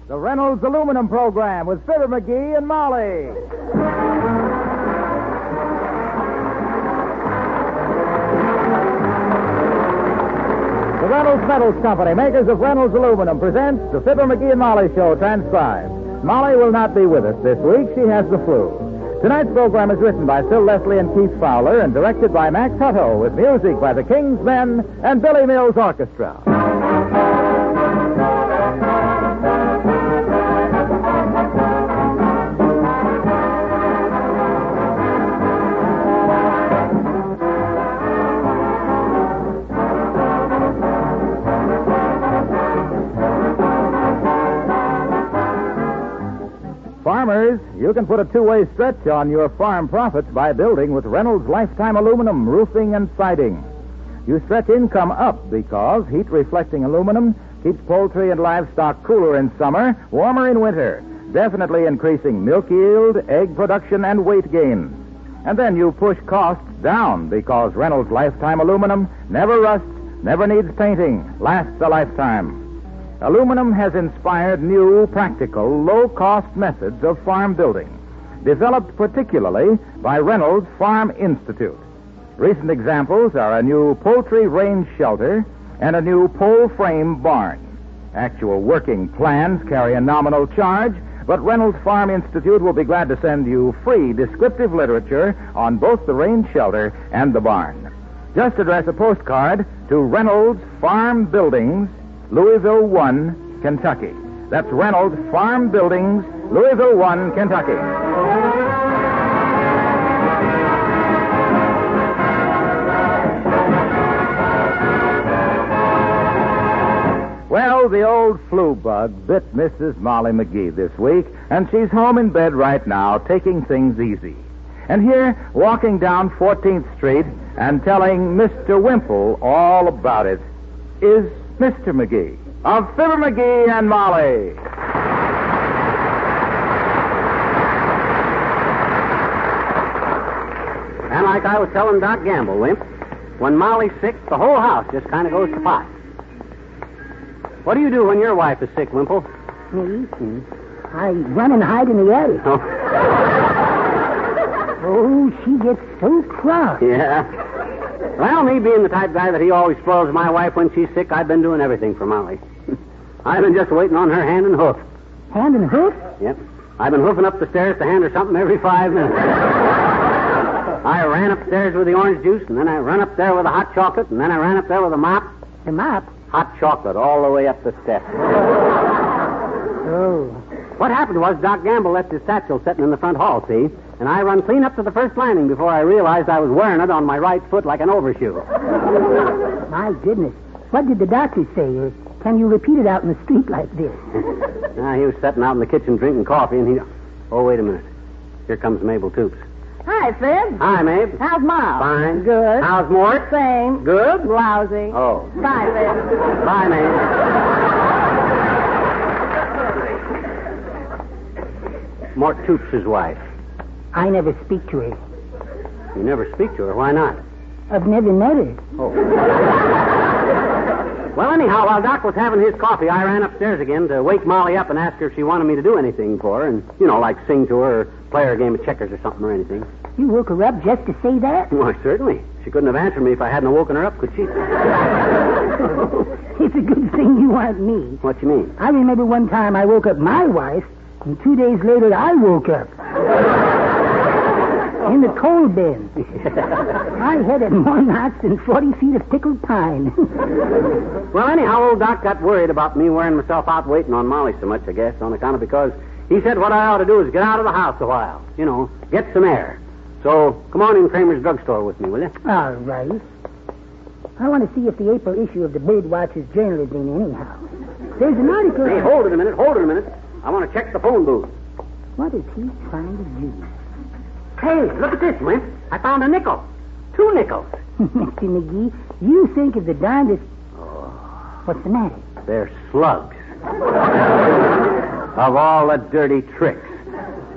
The Reynolds Aluminum Program with Fibber McGee and Molly. The Reynolds Metals Company, makers of Reynolds Aluminum, presents the Fibber McGee and Molly Show, transcribed. Molly will not be with us this week. She has the flu. Tonight's program is written by Phil Leslie and Keith Fowler and directed by Max Hutto, with music by the King's Men and Billy Mills Orchestra. Farmers, you can put a two-way stretch on your farm profits by building with Reynolds Lifetime Aluminum roofing and siding. You stretch income up because heat-reflecting aluminum keeps poultry and livestock cooler in summer, warmer in winter, definitely increasing milk yield, egg production, and weight gains. And then you push costs down because Reynolds Lifetime Aluminum never rusts, never needs painting, lasts a lifetime. Aluminum has inspired new, practical, low-cost methods of farm building, developed particularly by Reynolds Farm Institute. Recent examples are a new poultry range shelter and a new pole frame barn. Actual working plans carry a nominal charge, but Reynolds Farm Institute will be glad to send you free descriptive literature on both the range shelter and the barn. Just address a postcard to Reynolds Farm Buildings, Louisville 1, Kentucky. That's Reynolds Farm Buildings, Louisville 1, Kentucky. Well, the old flu bug bit Mrs. Molly McGee this week, and she's home in bed right now, taking things easy. And here, walking down 14th Street and telling Mr. Wimple all about it, is Mr. McGee of Fibber McGee and Molly. And like I was telling Doc Gamble, Wimp, when Molly's sick, the whole house just kind of goes to pot. What do you do when your wife is sick, Wimple? Me? I run and hide in the attic. Oh, Oh, she gets so cross. yeah. Well, me being the type guy that he always spoils my wife when she's sick, I've been doing everything for Molly. I've been just waiting on her hand and hoof. Hand and hoof? Yep. I've been hoofing up the stairs to hand her something every 5 minutes. I ran upstairs with the orange juice, and then I ran up there with the hot chocolate, and then I ran up there with a mop. The mop? Hot chocolate all the way up the steps. Oh. What happened was Doc Gamble left his satchel sitting in the front hall, see? And I run clean up to the first landing before I realized I was wearing it on my right foot like an overshoe. My goodness. What did the doctor say? Or can you repeat it out in the street like this? He was sitting out in the kitchen drinking coffee, and he... Oh, wait a minute. Here comes Mabel Toops. Hi, Fib. Hi, Mabe. How's Mom? Fine. Good. How's Mort? Same. Good? Lousy. Oh. Bye, Fib. Bye, Mabe. Mort Toops' wife. I never speak to her. You never speak to her. Why not? I've never met her. Oh. Well, anyhow, while Doc was having his coffee, I ran upstairs again to wake Molly up and ask her if she wanted me to do anything for her. And, like sing to her or play her a game of checkers or something or anything. You woke her up just to say that? Why, certainly. She couldn't have answered me if I hadn't woken her up, could she? It's a good thing you aren't me. What you mean? I remember one time I woke up my wife, and 2 days later I woke up. In the coal bin. My head had more knots than 40 feet of pickled pine. Well, anyhow, old Doc got worried about me wearing myself out waiting on Molly so much, I guess, on account of because he said what I ought to do is get out of the house a while. Get some air. So, come on in Kramer's drugstore with me, will you? All right. I want to see if the April issue of the Birdwatcher's Journal is in anyhow. There's an article... Hey, hold it a minute. I want to check the phone booth. What is he trying to do? Hey, look at this, Wimp. I found a nickel. 2 nickels. Mr. McGee, you think of the darndest... What's the matter? They're slugs. Of all the dirty tricks.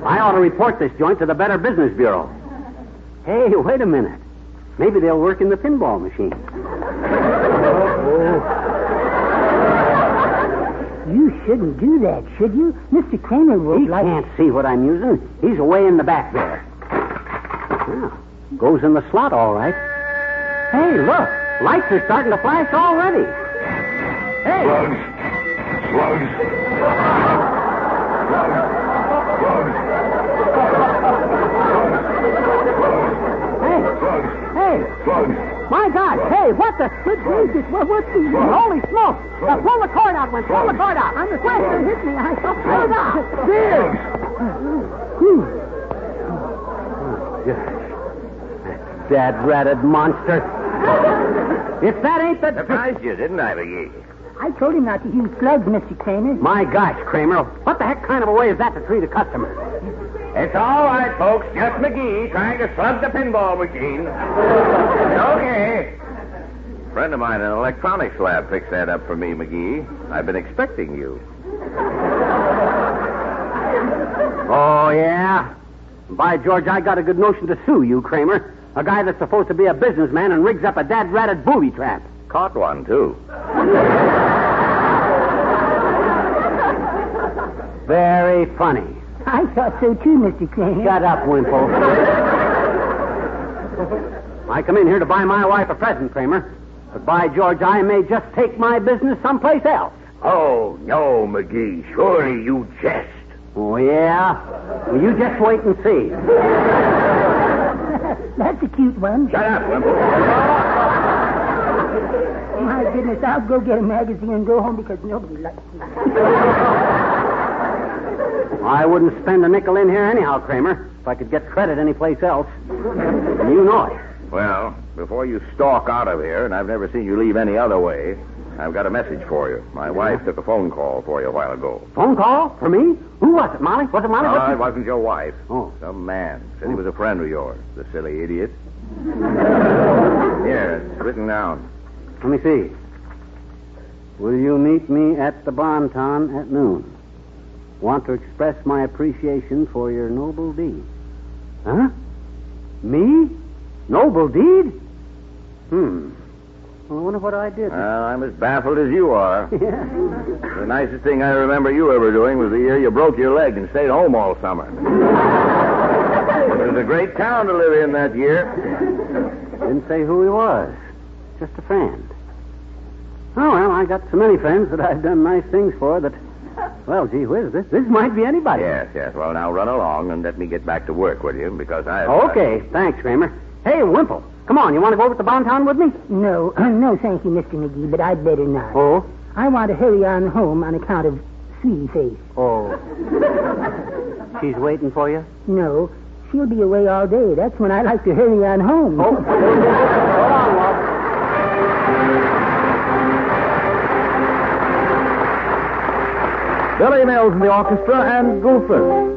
I ought to report this joint to the Better Business Bureau. Hey, wait a minute. Maybe they'll work in the pinball machine. You shouldn't do that, should you? Mr. Kramer won't He can't see what I'm using. He's away in the back there. Well, goes in the slot all right. Hey, look. Lights are starting to flash already. Hey. Slugs. Slugs. Hey. Slugs. Hey. Slugs. My God. Hey, what the... What's the... Holy smoke. Pull the cord out, Wimp. Pull the cord out. I'm afraid it hit me. I pull it out. There. Dad-ratted monster. If that ain't the... Surprised you, didn't I, McGee? I told him not to use slugs, Mr. Kramer. My gosh, Kramer. What the heck kind of a way is that to treat a customer? It's all right, folks. Just McGee trying to slug the pinball machine. Okay. A friend of mine in an electronics lab fixed that up for me, McGee. I've been expecting you. Oh, yeah? By George, I got a good notion to sue you, Kramer. A guy that's supposed to be a businessman and rigs up a dad-ratted booby trap. Caught one, too. Very funny. I thought so, too, Mr. Kramer. Shut up, Wimple. I come in here to buy my wife a present, Kramer. But by George, I may just take my business someplace else. Oh, no, McGee. Surely you jest. Oh, yeah? Well, you just wait and see. That's a cute one. Shut up, Wimple. My goodness, I'll go get a magazine and go home because nobody likes me. I wouldn't spend a nickel in here anyhow, Kramer, if I could get credit anyplace else. And you know it. Well, before you stalk out of here, and I've never seen you leave any other way, I've got a message for you. My wife took a phone call for you a while ago. Phone call? For me? Who was it, Molly? Was it Molly? No, it wasn't your wife. Oh. Some man. Said he was a friend of yours, the silly idiot. Here, it's written down. Let me see. Will you meet me at the Bonton at noon? Want to express my appreciation for your noble deed. Huh? Me? Noble deed? I wonder what I did. Well, I'm as baffled as you are. Yeah. The nicest thing I remember you ever doing was the year you broke your leg and stayed home all summer. It was a great town to live in that year. Didn't say who he was. Just a friend. Oh, well, I got so many friends that I've done nice things for that... Well, gee whiz, this might be anybody. Yes. Well, now run along and let me get back to work, will you? Because I... Okay, thanks, Kramer. Hey, Wimple, come on, you want to go over to Bonton with me? No, no, thank you, Mr. McGee, but I'd better not. Oh? I want to hurry on home on account of Sweetie Face. Oh. She's waiting for you? No, she'll be away all day. That's when I like to hurry on home. Oh. Hold on, Walt. Billy Mills in the orchestra and Goofus.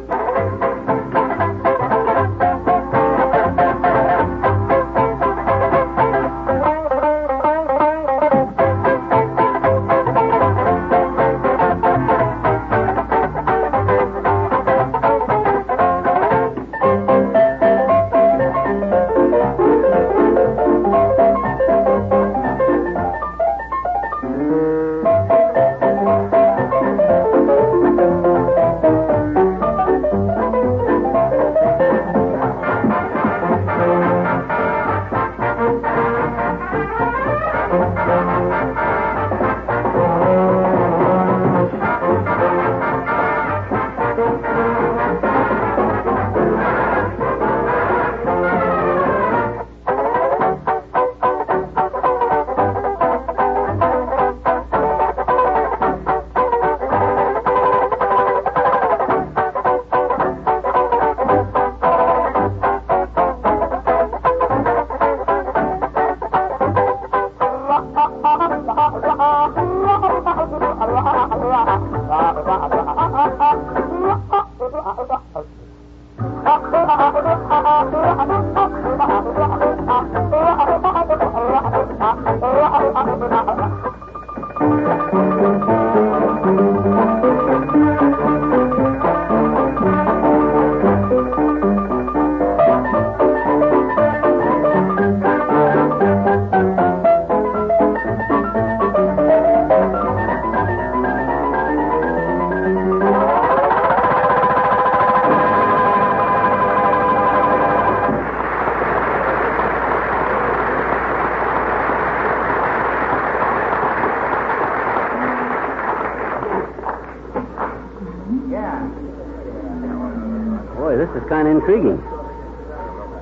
this is kind of intriguing.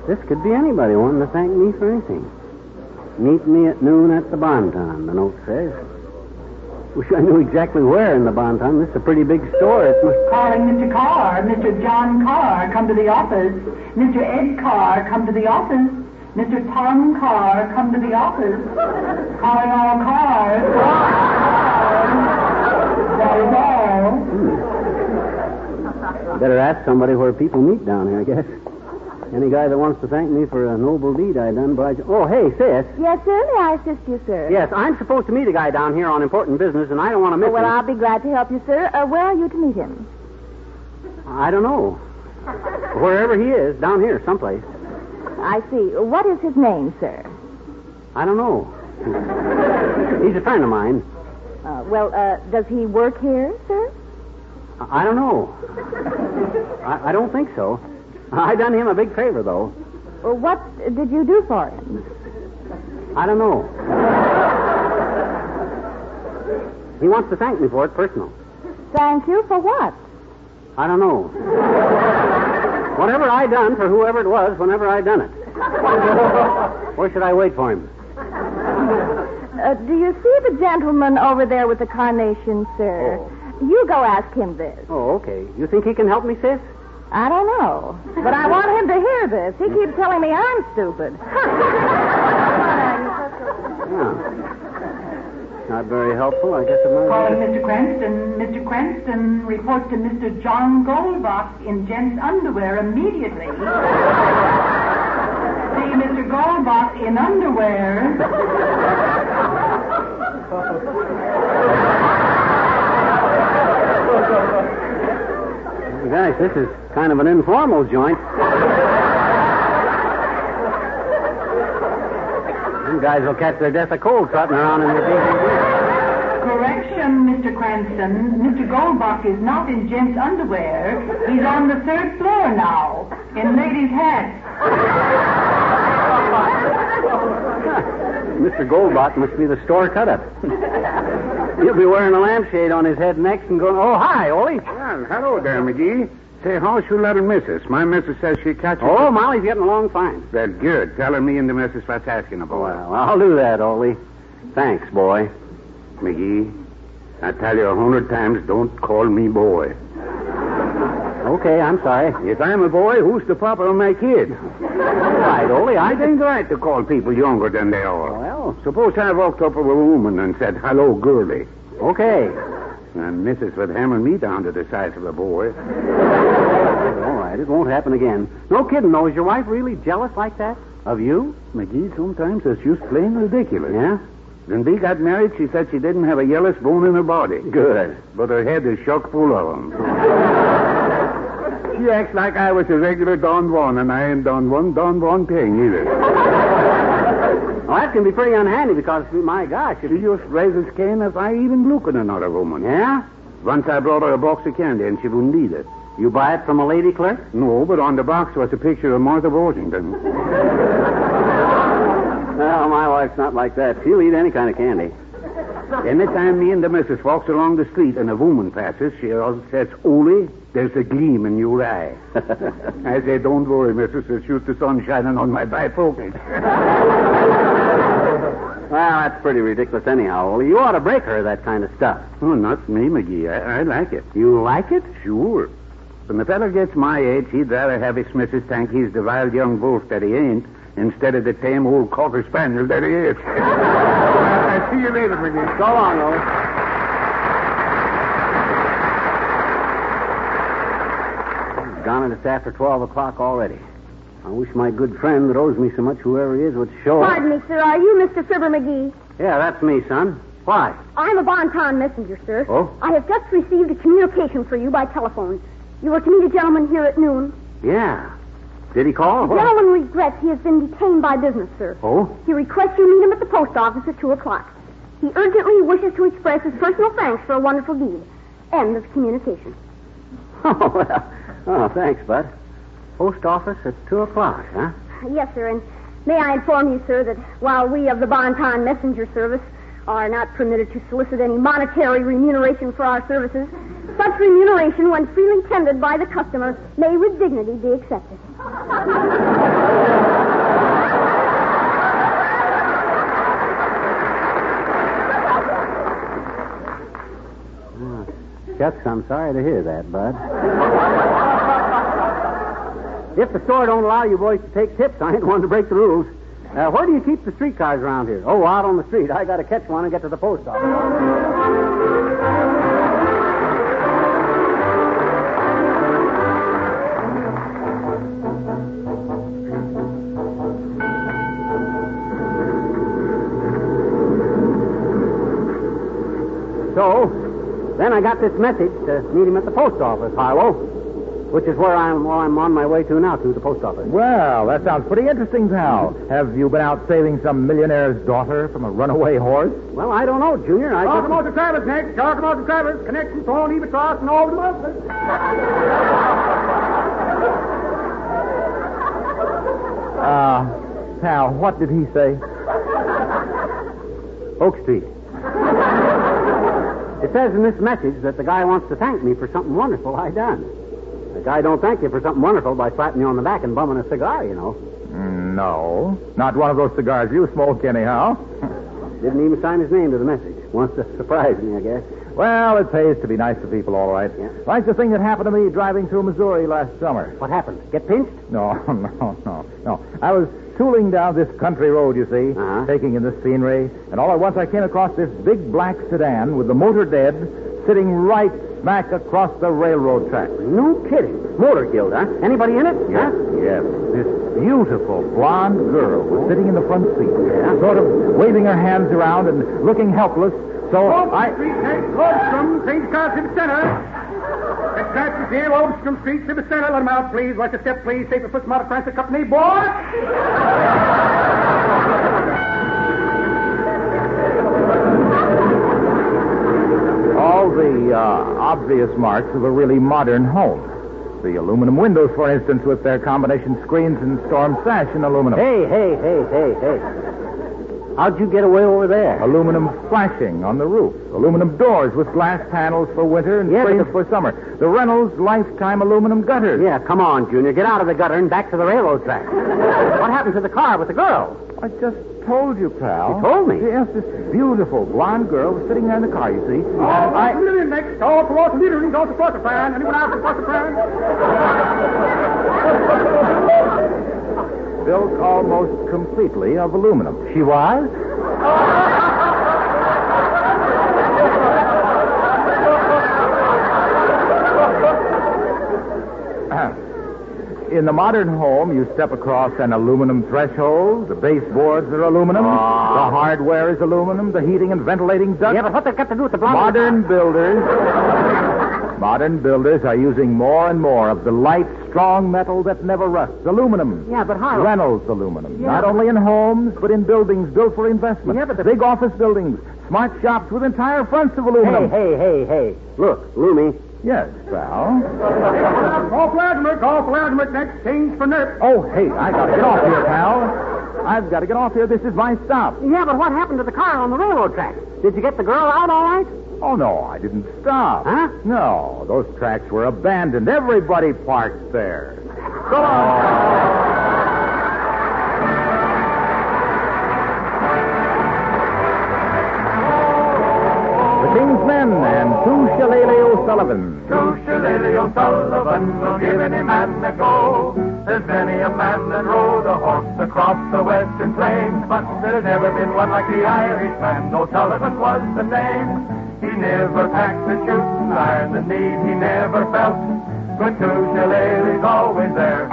This could be anybody wanting to thank me for anything. Meet me at noon at the Bonton, the note says. Wish I knew exactly where in the Bonton. This is a pretty big store. It must... Calling Mr. Carr. Mr. John Carr, come to the office. Mr. Ed Carr, come to the office. Mr. Tom Carr, come to the office. Calling all cars. That is all. Better ask somebody where people meet down here, I guess. Any guy that wants to thank me for a noble deed I done by... Oh, hey, sis. Yes, sir. May I assist you, sir? Yes, I'm supposed to meet a guy down here on important business, and I don't want to miss Well, him. I'll be glad to help you, sir. Where are you to meet him? I don't know. Wherever he is, down here, someplace. I see. What is his name, sir? I don't know. He's a friend of mine. Does he work here, sir? I don't know. I don't think so. I done him a big favor, though. Well, what did you do for him? I don't know. He wants to thank me for it personal. Thank you for what? I don't know. Whatever I done for whoever it was, whenever I done it. Where should I wait for him? Do you see the gentleman over there with the carnation, sir? Oh. You go ask him this. Oh, okay. You think he can help me, sis? I don't know. But I want him to hear this. He keeps telling me I'm stupid. Yeah. Not very helpful. I guess it might Calling Mr. Cranston. Mr. Cranston, report to Mr. John Goldbach in gents' underwear immediately. See Mr. Goldbach in underwear. Gosh, this is kind of an informal joint. You guys will catch their death of cold trotting around in the DVD. Correction, Mr. Cranston. Mr. Goldbach is not in gents' underwear. He's on the third floor now, in ladies' hats. Mr. Goldbach must be the store cut-up. He'll be wearing a lampshade on his head next and going, oh, hi, Ole. Well, hello there, McGee. Say, how's your little missus? My missus says she catches... Oh, Molly's getting along fine. That's good. Tell her me and the missus what's asking about. Well, I'll do that, Ole. Thanks, boy. McGee, I tell you 100 times, don't call me boy. Okay, I'm sorry. If I'm a boy, who's the papa of my kid? All right, Ole, I think right to call people younger than they are. Well, Suppose I walked up with a woman and said, hello, girlie. okay. And missus would hammer me down to the size of a boy. All right, it won't happen again. No kidding, though. Is your wife really jealous like that? Of you? McGee, sometimes it's just plain ridiculous. Yeah? When we got married, she said she didn't have a yellowest bone in her body. Good. But her head is chock full of them. She acts like I was a regular Don Juan, and I ain't Don Juan thing either. Well, that can be pretty unhandy because, my gosh, She just raises Cain if I even look at another woman. Yeah? Once I brought her a box of candy, and she wouldn't eat it. You buy it from a lady clerk? No, but on the box was a picture of Martha Washington. No, my wife's not like that. She'll eat any kind of candy. Anytime me and the missus walks along the street and a woman passes, she always says, Ole, there's a gleam in your eye. I say, don't worry, missus. It's just the sun shining on my bifocals. Well, that's pretty ridiculous anyhow, Ole. You ought to break her of that kind of stuff. Oh, not me, McGee. I like it. You like it? Sure. When the fella gets my age, he'd rather have his missus think he's the wild young wolf that he ain't instead of the tame old cocker spaniel that he is. I'll see you later, McGee. So long, Ole. Gone and it's after 12 o'clock already. I wish my good friend that owes me so much, whoever he is, would show up. Pardon me, sir. Are you Mr. Fibber McGee? Yeah, that's me, son. Why? I'm a Bonton messenger, sir. Oh? I have just received a communication for you by telephone. You were to meet a gentleman here at noon. Yeah. Did he call? The gentleman regrets he has been detained by business, sir. Oh? He requests you meet him at the post office at 2 o'clock. He urgently wishes to express his personal thanks for a wonderful deed. End of communication. Oh, well. Oh, thanks, Bud. Post office at 2 o'clock, huh? Yes, sir, and may I inform you, sir, that while we of the Bonton Messenger Service are not permitted to solicit any monetary remuneration for our services. Such remuneration, when freely tendered by the customer, may with dignity be accepted. Shucks, I'm sorry to hear that, Bud. If the store don't allow you boys to take tips, I ain't one to break the rules. Where do you keep the streetcars around here? Oh, out on the street. I got to catch one and get to the post office. So, then I got this message to meet him at the post office, Harlow, which is where I'm on my way to now, to the post office. Well, that sounds pretty interesting, pal. Have you been out saving some millionaire's daughter from a runaway horse? Well, I don't know, Junior. Talking about the Travers next. Talking about the Travers. Connections to all Eva Cross and all the monsters. Pal, what did he say? Oak Street. It says in this message that the guy wants to thank me for something wonderful I done. The guy don't thank you for something wonderful by slapping you on the back and bumming a cigar, you know. No. Not one of those cigars you smoke, anyhow. Didn't even sign his name to the message. Wants to surprise me, I guess. Well, it pays to be nice to people, all right. Yeah. Like the thing that happened to me driving through Missouri last summer. What happened? Get pinched? No. I was tooling down this country road, you see, taking in the scenery, and all at once I came across this big black sedan with the motor dead, sitting right smack across the railroad track. No kidding. Motor guild, huh? Anybody in it? Yes, Huh? yes. This beautiful blonde girl was sitting in the front seat, sort of waving her hands around and looking helpless. So Street next. Holmstrom, change car to the center. Dispatches here, Holmstrom Street, Civic Center. Let him out, please. Watch the step, please. Take the foot out of Francis Company, boy. all the obvious marks of a really modern home. The aluminum windows, for instance, with their combination screens and storm sash in aluminum. Hey. How'd you get away over there? Aluminum flashing on the roof. Aluminum doors with glass panels for winter and screens for summer. The Reynolds lifetime aluminum gutters. Yeah, come on, Junior. Get out of the gutter and back to the railroad track. What happened to the car with the girl? I just told you, pal. You told me? Yes, this beautiful blonde girl was sitting there in the car, you see. Next. All for Walter Leader. Don't support the plan. Anyone else support the plan? Built almost completely of aluminum. She was? In the modern home, you step across an aluminum threshold. The baseboards are aluminum. The hardware is aluminum. The heating and ventilating ducts. Yeah, but what's that got to do with the blonde? Modern builders are using more and more of the light, strong metal that never rusts. Aluminum. Yeah, but how? Reynolds aluminum. Yeah. Not only in homes, but in buildings built for investment. Yeah, but the big office buildings, smart shops with entire fronts of aluminum. Hey. Look, Loomy. Yes, pal. Call plasma. Next. Change for nurse. Oh, hey, I gotta get off here, pal. I've got to get off here. This is my stop. Yeah, but what happened to the car on the railroad track? Did you get the girl out all right? Oh, no, I didn't stop. Huh? No, those tracks were abandoned. Everybody parked there. So long. The King's Men and Two Shillelagh O'Sullivan. Two Shillelagh O'Sullivan will give any man a go. There's many a man that rode a horse across the western plains, but there's never been one like the Irishman. O'Sullivan was the name. He never packed the shooting iron, the need he never felt. But two Shillelaghs always there,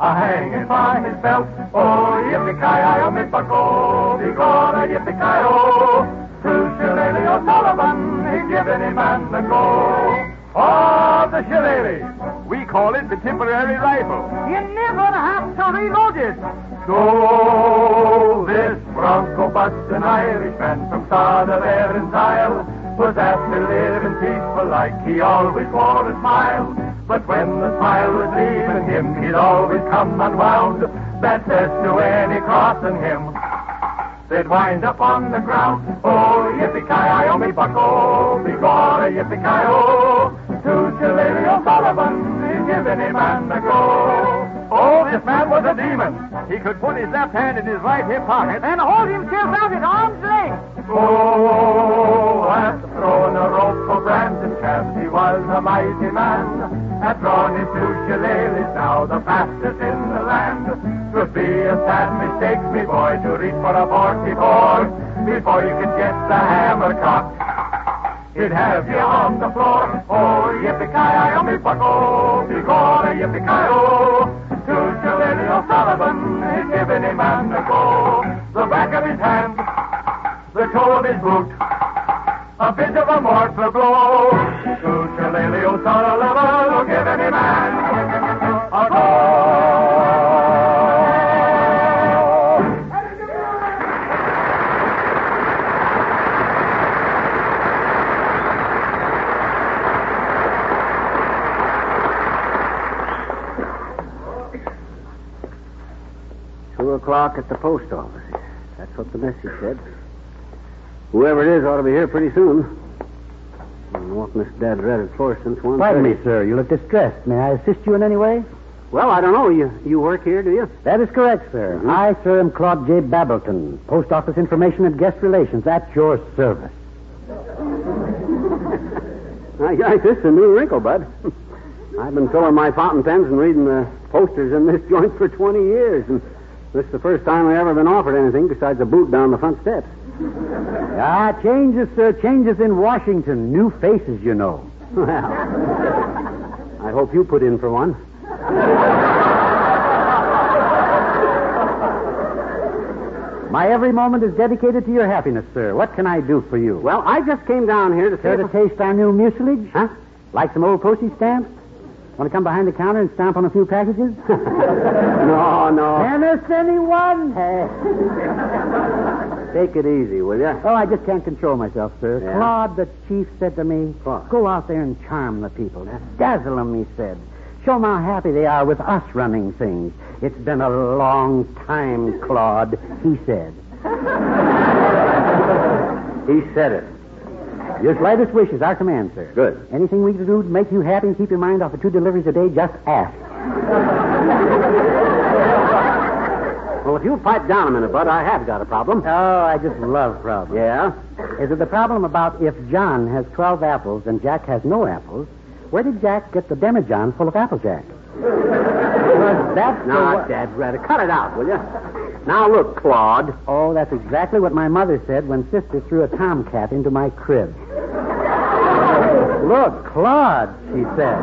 a-hanging by his belt. Oh, yippee-ki-yo, mi-bucko, be-gonna yippee-ki-yo. Two Shillelagh O'Sullivan, he give any man a go. Oh, the Shillelagh, we call it the temporary rifle. You never have to reload it. So this bronco-busting Irishman from Sodom and Isle was after living peaceful like he always wore a smile. But when the smile was leaving him, he'd always come unwound. That says to any crossing him, they'd wind up on the ground. Oh, yippee-ki-yo, me bucko, begorra, yippee-ki-yo. To Shillelagh O'Sullivan, he's giving him man a go. Oh, this man was a demon. He could put his left hand in his right hip pocket And hold himself out at arm's length. Oh, at throwing a rope for Brandon Cabs, he was a mighty man. At drawing him to Shillelagh's now the fastest in the land. 'Twould be a sad mistake, me boy, to reach for a 44 before you could get the hammer cocked. He'd have you on the floor. Oh, yippee-ki-yo, me bucko, begorra, yippee-ki-yo. To Shillelagh O'Sullivan, he's giving him man a go. The back of his hand, the toe of his boot, a bit of a mortal blow. To Shillelagh O'Sullivan, we're giving him man a go. 2 o'clock at the post office. That's what the message said. Whoever it is ought to be here pretty soon. I don't know what Miss Dad read it for since 1:30. Pardon me, sir. You look distressed. May I assist you in any way? Well, I don't know. You work here, do you? That is correct, sir. Mm-hmm. I, sir, am Claude J. Babbleton, Post Office Information and Guest Relations, at your service. This is a new wrinkle, Bud. I've been filling my fountain pens and reading the posters in this joint for 20 years, and this is the first time I've ever been offered anything besides a boot down the front steps. Changes, sir. Changes in Washington. New faces, you know. Well, I hope you put in for one. My every moment is dedicated to your happiness, sir. What can I do for you? Well, I just came down here to Care to taste our new mucilage? Huh? Like some old postage stamps? Want to come behind the counter and stamp on a few packages? No. Tennis, anyone? Take it easy, will you? Oh, I just can't control myself, sir. Yeah? Claude, the chief, said to me, What? go out there and charm the people. Dazzle them, he said. Show them how happy they are with us running things. It's been a long time, Claude, he said. He said it. Your slightest wish is our command, sir. Good. Anything we can do to make you happy and keep your mind off of 2 deliveries a day, just ask. Well, if you'll pipe down a minute, Bud, I have got a problem. Oh, I just love problems. Yeah? Is it the problem about if John has 12 apples and Jack has no apples, where did Jack get the demijohn full of Applejack? That's Now, Dad, rather cut it out, will you? Now, look, Claude. Oh, that's exactly what my mother said when Sister threw a tomcat into my crib. Look, Claude, she said.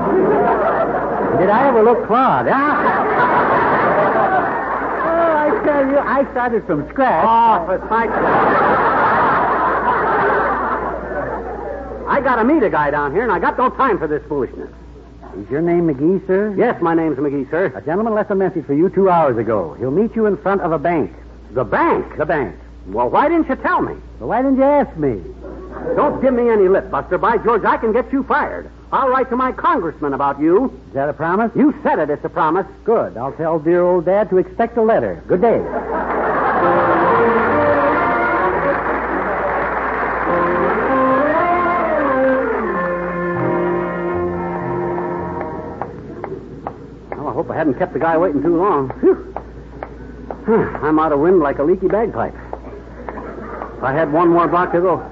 Did I ever look Claude? I tell you, I started from scratch. Oh, for Christ's sake. I got to meet a guy down here, and I got no time for this foolishness. Is your name McGee, sir? Yes, my name's McGee, sir. A gentleman left a message for you 2 hours ago. He'll meet you in front of a bank. The bank? The bank. Well, why didn't you tell me? Well, why didn't you ask me? Don't give me any lip, Buster. By George, I can get you fired. I'll write to my congressman about you. Is that a promise? You said it. It's a promise. Good. I'll tell dear old Dad to expect a letter. Good day. Well, I hope I hadn't kept the guy waiting too long. Whew. I'm out of wind like a leaky bagpipe. If I had 1 more block to go.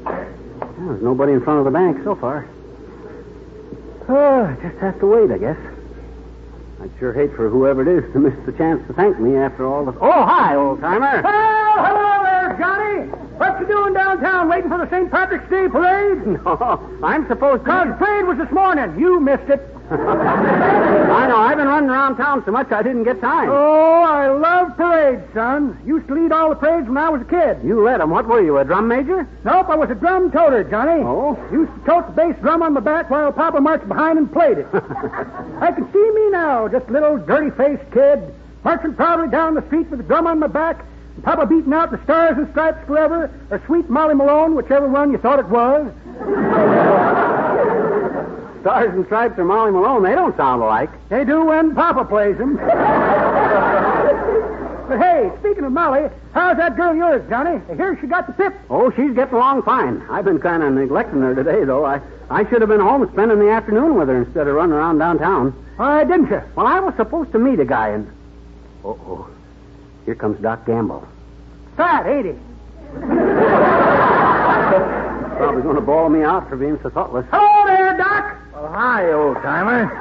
Well, there's nobody in front of the bank so far. Oh, I just have to wait, I guess. I'd sure hate for whoever it is to miss the chance to thank me after all the... Oh, hi, old-timer. Oh, hello there, Johnny. What you doing downtown waiting for the St. Patrick's Day parade? No, I'm supposed to... The parade was this morning. You missed it. I know. I've been running around town so much I didn't get time. Oh, I love parades, son. Used to lead all the parades when I was a kid. You led them. What were you, a drum major? Nope, I was a drum toter, Johnny. Oh? Used to tote the bass drum on my back while Papa marched behind and played it. I can see me now, just a little dirty-faced kid, marching proudly down the street with the drum on my back, and Papa beating out the Stars and Stripes Forever, or Sweet Molly Malone, whichever one you thought it was. Stars and Stripes or Molly Malone, they don't sound alike. They do when Papa plays them. But hey, speaking of Molly, how's that girl of yours, Johnny? I hear she got the pip. Oh, she's getting along fine. I've been kind of neglecting her today, though. I should have been home spending the afternoon with her instead of running around downtown. Why didn't you? Well, I was supposed to meet a guy and... Uh-oh. Here comes Doc Gamble. Fat, ain't he? Probably going to bawl me out for being so thoughtless. Hello there, Doc. Oh, hi, old-timer.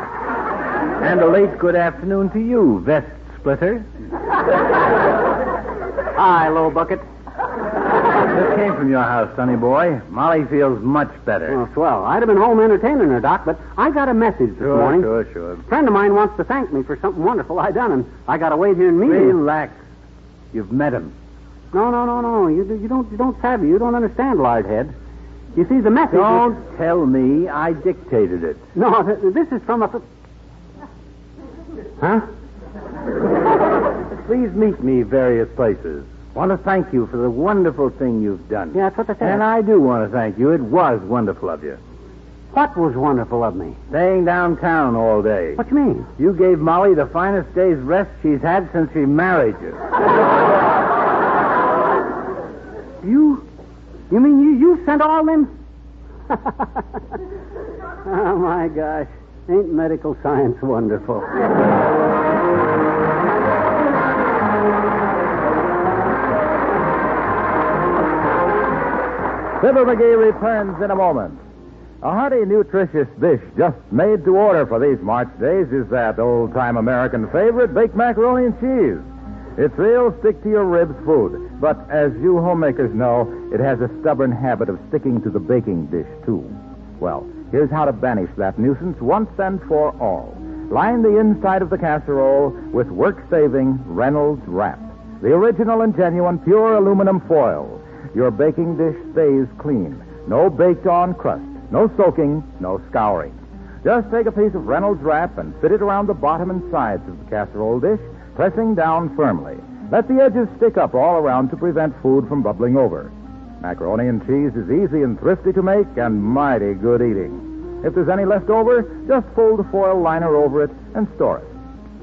And a late good afternoon to you, vest splitter. Hi, low bucket. Just came from your house, sonny boy. Molly feels much better. Oh, swell. I'd have been home entertaining her, Doc, but I got a message this morning. Sure. A friend of mine wants to thank me for something wonderful I done, and I got to wait here and meet him. Relax. You've met him. No. You don't savvy. You don't understand, Lardhead. You see, the message... Don't tell me I dictated it. No, this is from a... Huh? Please meet me various places. Want to thank you for the wonderful thing you've done. Yeah, that's what they said. And I do want to thank you. It was wonderful of you. What was wonderful of me? Staying downtown all day. What you mean? You gave Molly the finest day's rest she's had since she married you. You mean you sent all them? Oh, my gosh. Ain't medical science wonderful? Fibber McGee returns in a moment. A hearty, nutritious dish just made to order for these March days is that old-time American favorite, baked macaroni and cheese. It's real stick-to-your-ribs food, but as you homemakers know, it has a stubborn habit of sticking to the baking dish, too. Well, here's how to banish that nuisance once and for all. Line the inside of the casserole with work-saving Reynolds wrap, the original and genuine pure aluminum foil. Your baking dish stays clean. No baked-on crust, no soaking, no scouring. Just take a piece of Reynolds wrap and fit it around the bottom and sides of the casserole dish, pressing down firmly. Let the edges stick up all around to prevent food from bubbling over. Macaroni and cheese is easy and thrifty to make and mighty good eating. If there's any left over, just fold the foil liner over it and store it.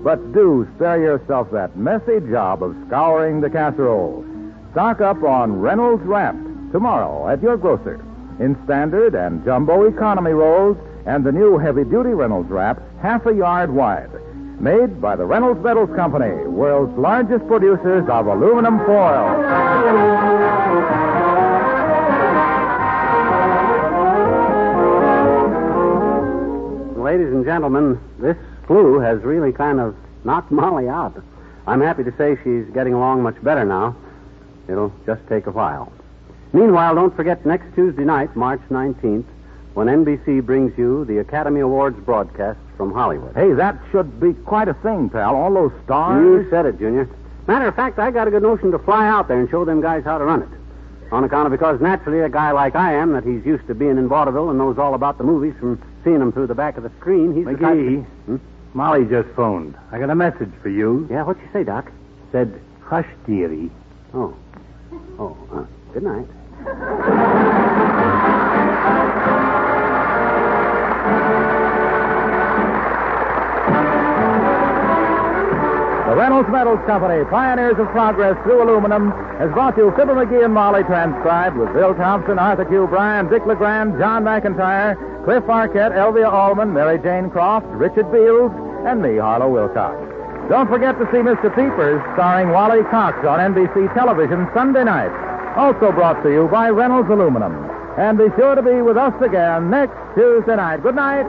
But do spare yourself that messy job of scouring the casserole. Stock up on Reynolds Wrap tomorrow at your grocer in standard and jumbo economy rolls and the new heavy-duty Reynolds Wrap half a yard wide. Made by the Reynolds Metals Company, world's largest producers of aluminum foil. Ladies and gentlemen, this flu has really kind of knocked Molly out. I'm happy to say she's getting along much better now. It'll just take a while. Meanwhile, don't forget next Tuesday night, March 19th, when NBC brings you the Academy Awards broadcast from Hollywood. Hey, that should be quite a thing, pal. All those stars. You said it, Junior. Matter of fact, I got a good notion to fly out there and show them guys how to run it. On account of because naturally a guy like I am, that he's used to being in vaudeville and knows all about the movies from seeing them through the back of the screen. He's McGee, Molly just phoned. I got a message for you. Yeah, what'd you say, Doc? Said, hush, dearie. Oh, good night. The Reynolds Metals Company, pioneers of progress through aluminum, has brought you Fibber McGee and Molly transcribed with Bill Thompson, Arthur Q. Bryan, Dick LeGrand, John McIntyre, Cliff Arquette, Elvia Allman, Mary Jane Croft, Richard Beals, and me, Harlow Wilcox. Don't forget to see Mr. Peepers, starring Wally Cox on NBC television Sunday night. Also brought to you by Reynolds Aluminum. And be sure to be with us again next Tuesday night. Good night.